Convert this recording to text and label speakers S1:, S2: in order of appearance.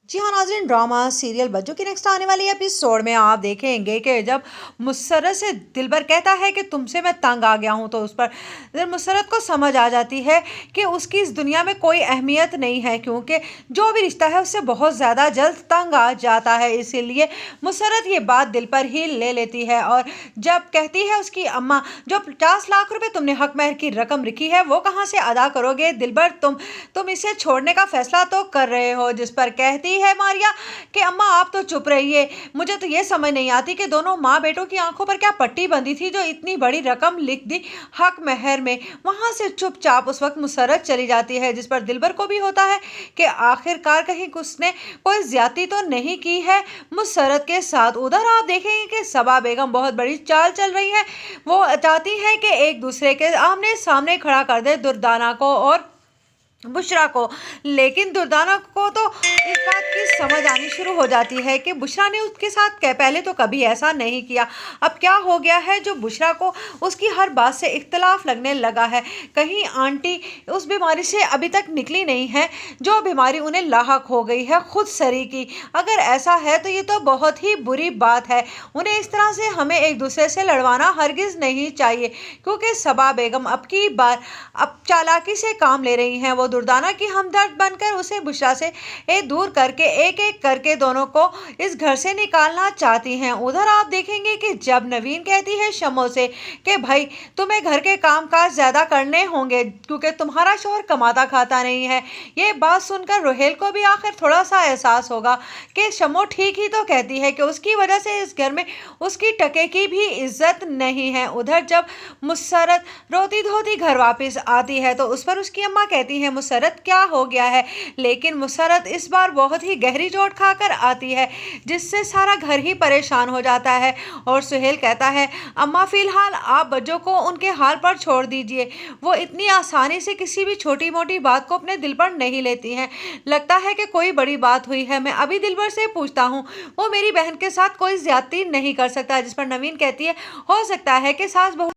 S1: जी हाँ नाज़रीन, drama serial बच्चों की नेक्स्ट आने वाली एपिसोड में आप देखेंगे कि जब मुसर्रत से दिलबर कहता है कि तुमसे मैं तंग आ गया हूँ, तो उस पर मुसर्रत को समझ आ जाती है कि उसकी इस दुनिया में कोई अहमियत नहीं है, क्योंकि जो भी रिश्ता है उससे बहुत ज़्यादा जल्द तंग आ जाता है। इसीलिए मुसर्रत ये बात दिल पर ही ले लेती है और जब कहती है उसकी अम्मा, जो 50 लाख रुपए तुमने हक महर की रकम रखी है वो कहाँ से अदा करोगे दिलबर, तुम इसे छोड़ने का फैसला तो कर रहे हो। जिस पर कहती है मारिया कि अम्मा आप तो चुप रहिए, मुझे तो ये समझ नहीं आती कि दोनों माँ बेटों की आंखों पर क्या पट्टी बंधी थी जो इतनी बड़ी रकम लिख दी हक महर में। वहां से चुपचाप उस वक्त मुसर्रत चली जाती है, जिस पर दिलबर को भी होता है कि आखिरकार कहीं उसने कोई ज्यादती तो नहीं की है मुसर्रत के साथ। उधर आप देखेंगे कि सबा बेगम बहुत बड़ी चाल चल रही है। वो चाहती है कि एक दूसरे के आमने सामने खड़ा कर दे दुर्दाना को और बुशरा को, लेकिन दुर्दाना को तो इस बात की समझ आनी शुरू हो जाती है कि बुशरा ने उसके साथ पहले तो कभी ऐसा नहीं किया। अब क्या हो गया है जो बुशरा को उसकी हर बात से इख्तलाफ लगने लगा है। कहीं आंटी उस बीमारी से अभी तक निकली नहीं है जो बीमारी उन्हें लाहक हो गई है खुद सरी की। अगर ऐसा है तो ये तो बहुत ही बुरी बात है। उन्हें इस तरह से हमें एक दूसरे से लड़वाना हरगिज नहीं चाहिए, क्योंकि सबा बेगम अब की बार अब चालाकी से काम ले रही हैं। वो दुर्दाना की हमदर्द बनकर उसे बुशरा से दूर करके एक एक करके दोनों को इस घर से निकालना चाहती हैं। उधर आप देखेंगे कि जब नवीन कहती है शमो से कि भाई तुम्हें घर के काम काज ज्यादा करने होंगे क्योंकि तुम्हारा शौहर कमाता खाता नहीं है। ये बात सुनकर रोहेल को भी आखिर थोड़ा सा एहसास होगा कि शमो ठीक ही तो कहती है कि उसकी वजह से इस घर में उसकी टके की भी इज्जत नहीं है। उधर जब मुसर्रत रोती धोती घर वापस आती है तो उस पर उसकी अम्मा कहती है मुसर्रत क्या हो गया है, लेकिन मुसर्रत इस बार बहुत ही गहरी चोट खाकर आती है जिससे सारा घर ही परेशान हो जाता है। और सुहेल कहता है अम्मा फिलहाल आप बच्चों को उनके हाल पर छोड़ दीजिए, वो इतनी आसानी से किसी भी छोटी मोटी बात को अपने दिल पर नहीं लेती हैं। लगता है कि कोई बड़ी बात हुई है, मैं अभी दिलबर से पूछता हूँ, वो मेरी बहन के साथ कोई ज्यादती नहीं कर सकता। जिस पर नवीन कहती है हो सकता है कि सास बहू